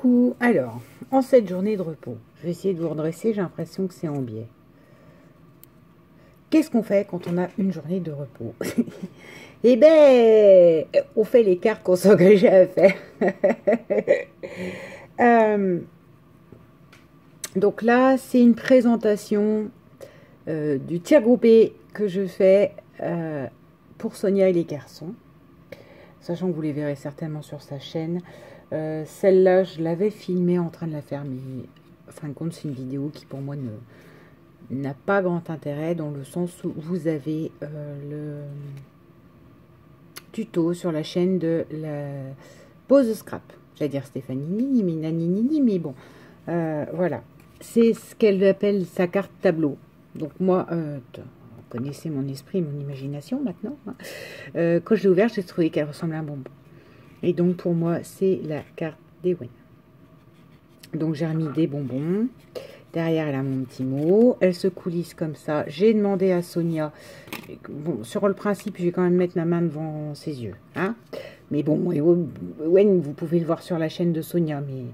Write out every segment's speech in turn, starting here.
Coucou. Alors, en cette journée de repos, je vais essayer de vous redresser, j'ai l'impression que c'est en biais. Qu'est-ce qu'on fait quand on a une journée de repos? Eh ben, on fait les cartes qu'on s'engageait à faire. Donc là, c'est une présentation du tir groupé que je fais pour Sonia et les garçons. Sachant que vous les verrez certainement sur sa chaîne. Celle-là, je l'avais filmée en train de la faire, mais en fin de compte, c'est une vidéo qui pour moi n'a pas grand intérêt, dans le sens où vous avez le tuto sur la chaîne de la pose scrap. J'allais dire Stéphanie Nini, mais Naninini, mais bon, voilà. C'est ce qu'elle appelle sa carte tableau. Donc moi, vous connaissez mon esprit, mon imagination maintenant. Hein. Quand je l'ai ouverte, j'ai trouvé qu'elle ressemblait à un bonbon. Et donc, pour moi, c'est la carte d'Ewen. Donc, j'ai remis des bonbons. Derrière, elle a mon petit mot. Elle se coulisse comme ça. J'ai demandé à Sonia. Bon, sur le principe, je vais quand même mettre ma main devant ses yeux. Hein, mais bon, Ewen, vous pouvez le voir sur la chaîne de Sonia. Mais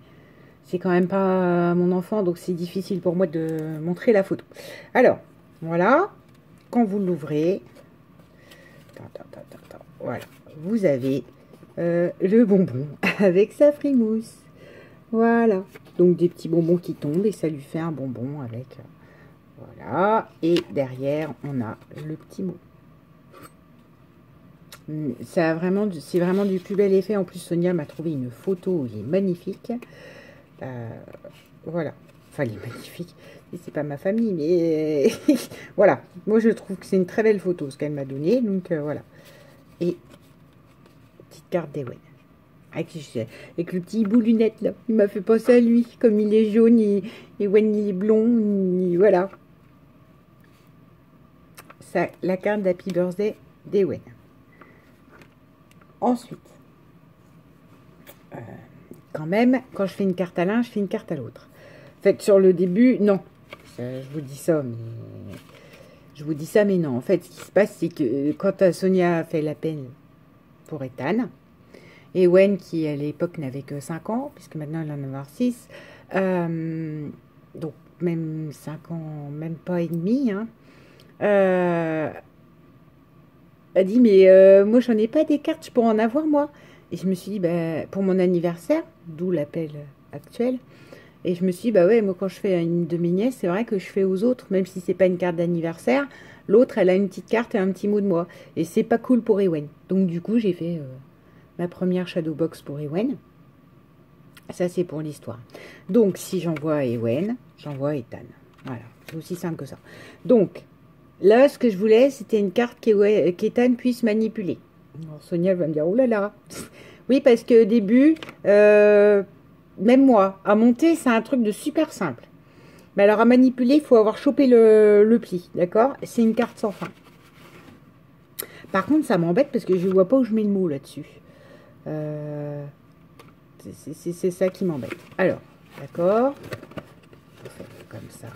c'est quand même pas mon enfant. Donc, c'est difficile pour moi de montrer la photo. Alors, voilà. Quand vous l'ouvrez, voilà. Vous avez... le bonbon avec sa frimousse. Voilà. Donc des petits bonbons qui tombent et ça lui fait un bonbon avec. Voilà. Et derrière, on a le petit mot. C'est vraiment du plus bel effet. En plus, Sonia m'a trouvé une photo. Il est magnifique. Voilà. Enfin, il est magnifique. C'est pas ma famille, mais voilà. Moi, je trouve que c'est une très belle photo, ce qu'elle m'a donné. Donc, voilà. Et petite carte d'Ewen. Avec le petit bout lunettes là. Il m'a fait penser à lui. Comme il est jaune, Ewen il est blond. Voilà. Ça, la carte d'Happy Birthday d'Ewen. Ensuite, quand même, quand je fais une carte à l'un, je fais une carte à l'autre. En fait, sur le début, non. Je vous dis ça, mais... Je vous dis ça, mais non. En fait, ce qui se passe, c'est que quand Sonia a fait la peine pour Ethan, Ewen, qui à l'époque n'avait que 5 ans, puisque maintenant elle en a 6, donc même 5 ans, même pas et demi, hein, a dit, mais moi j'en ai pas des cartes, je pourrais en avoir moi. Et je me suis dit, bah, pour mon anniversaire, d'où l'appel actuel, et je me suis dit, bah ouais, moi quand je fais une de mes nièces, c'est vrai que je fais aux autres, même si c'est pas une carte d'anniversaire, l'autre elle a une petite carte et un petit mot de moi. Et c'est pas cool pour Ewen. Donc du coup j'ai fait... ma première shadow box pour Ewen. Ça, c'est pour l'histoire. Donc, si j'envoie Ewen, j'envoie Ethan. Voilà, c'est aussi simple que ça. Donc, là, ce que je voulais, c'était une carte qu'Ethan puisse manipuler. Alors, Sonia va me dire, oh là là. Oui, parce qu'au début, même moi, à monter, c'est un truc de super simple. Mais alors, à manipuler, il faut avoir chopé le pli, d'accord? C'est une carte sans fin. Par contre, ça m'embête parce que je ne vois pas où je mets le mot là-dessus. C'est ça qui m'embête. Alors, d'accord. Comme ça.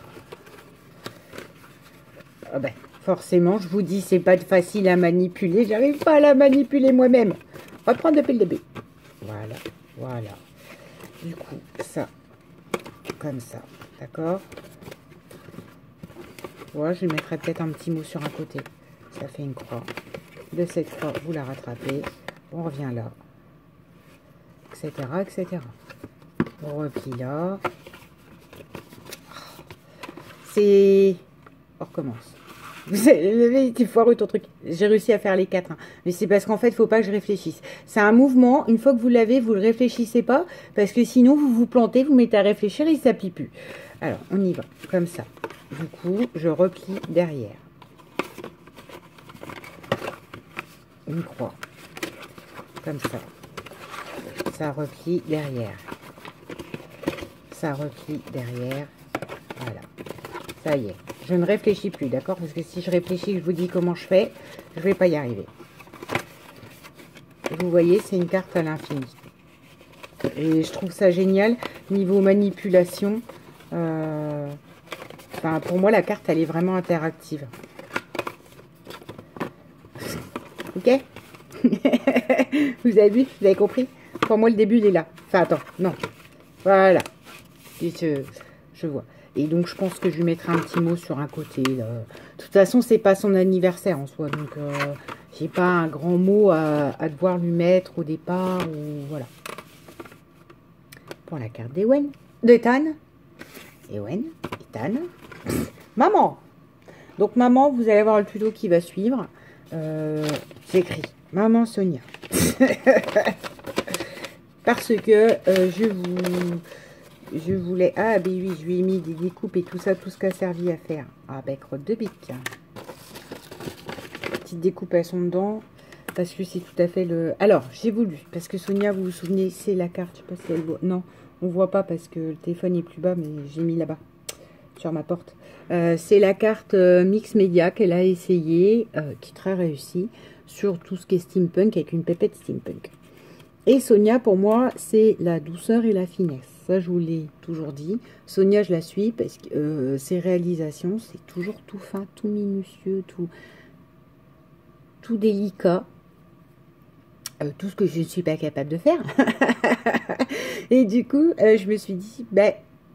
Ah ben, forcément, je vous dis, c'est pas facile à manipuler. J'arrive pas à la manipuler moi-même. Reprendre depuis le début. Voilà, voilà. Du coup, ça, comme ça. D'accord. Voilà, je mettrai peut-être un petit mot sur un côté. Ça fait une croix. De cette croix, vous la rattrapez. On revient là. Etc, etc. On replie là. C'est... On recommence. Vous avez été foireux ton truc. J'ai réussi à faire les 4. Hein. Mais c'est parce qu'en fait, il ne faut pas que je réfléchisse. C'est un mouvement. Une fois que vous l'avez, vous ne le réfléchissez pas. Parce que sinon, vous vous plantez, vous mettez à réfléchir et il ne s'applique plus. Alors, on y va. Comme ça. Du coup, je replie derrière. Une croix. Comme ça. Ça replie derrière. Ça replie derrière. Voilà. Ça y est. Je ne réfléchis plus, d'accord? Parce que si je réfléchis, je vous dis comment je fais, je ne vais pas y arriver. Vous voyez, c'est une carte à l'infini. Et je trouve ça génial. Niveau manipulation, enfin, pour moi, la carte, elle est vraiment interactive. Ok? Vous avez vu? Vous avez compris? Pour moi, le début, il est là. Enfin, attends, non. Voilà. Et je vois. Et donc, je pense que je lui mettrai un petit mot sur un côté. Là. De toute façon, c'est pas son anniversaire en soi. Donc, j'ai pas un grand mot à devoir lui mettre au départ. Ou, voilà. Pour la carte d'Ewen. D'Ethan. Ewen. Ethan. Maman. Donc, maman, vous allez avoir le tuto qui va suivre. C'est écrit. Maman Sonia. Parce que je voulais... Ah, ben oui, je lui ai mis des découpes et tout ça, tout ce qu'a servi à faire. Ah, ben, crotte de bique. Petite découpe à son dedans. Parce que c'est tout à fait le... Alors, j'ai voulu. Parce que Sonia, vous vous souvenez, c'est la carte. Je sais pas si elle voit. Non, on voit pas parce que le téléphone est plus bas, mais j'ai mis là-bas. Sur ma porte. C'est la carte Mix Media qu'elle a essayé, qui est très réussie, sur tout ce qui est steampunk, avec une pépette steampunk. Et Sonia, pour moi, c'est la douceur et la finesse. Ça, je vous l'ai toujours dit. Sonia, je la suis parce que ses réalisations, c'est toujours tout fin, tout minutieux, tout délicat. Tout ce que je ne suis pas capable de faire. Et du coup, je me suis dit, ben,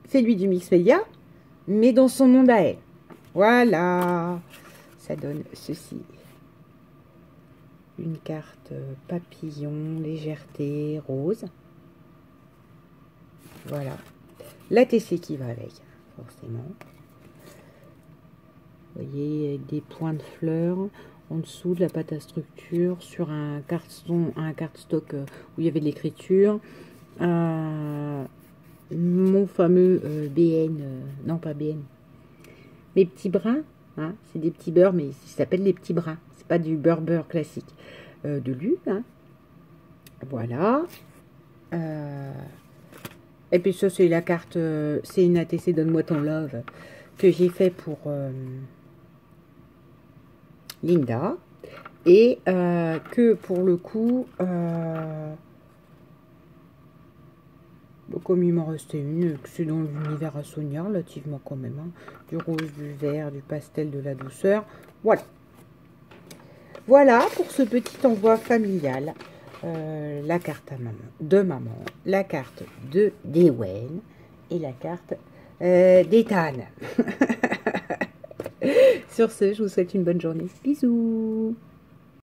fais-lui du mix média, mais dans son monde à elle. Voilà. Ça donne ceci. Une carte papillon, légèreté, rose. Voilà. La TC qui va avec, forcément. Vous voyez, avec des points de fleurs en dessous de la pâte à structure, sur un cardstock où il y avait de l'écriture. Mon fameux BN, non pas BN, mes petits brins, hein, c'est des petits beurres, mais ça s'appelle les petits brins. C'est pas du beurre classique. De l'U, hein. Voilà. Et puis ça, c'est la carte, c'est une ATC Donne-moi ton love que j'ai fait pour Linda. Et que pour le coup, comme il m'en restait une, c'est dans l'univers à Sonia, relativement quand même. Hein, du rose, du vert, du pastel, de la douceur. Voilà. Voilà pour ce petit envoi familial. La carte à maman, de maman, la carte de d'Ewen et la carte d'Ethan. Sur ce, je vous souhaite une bonne journée. Bisous.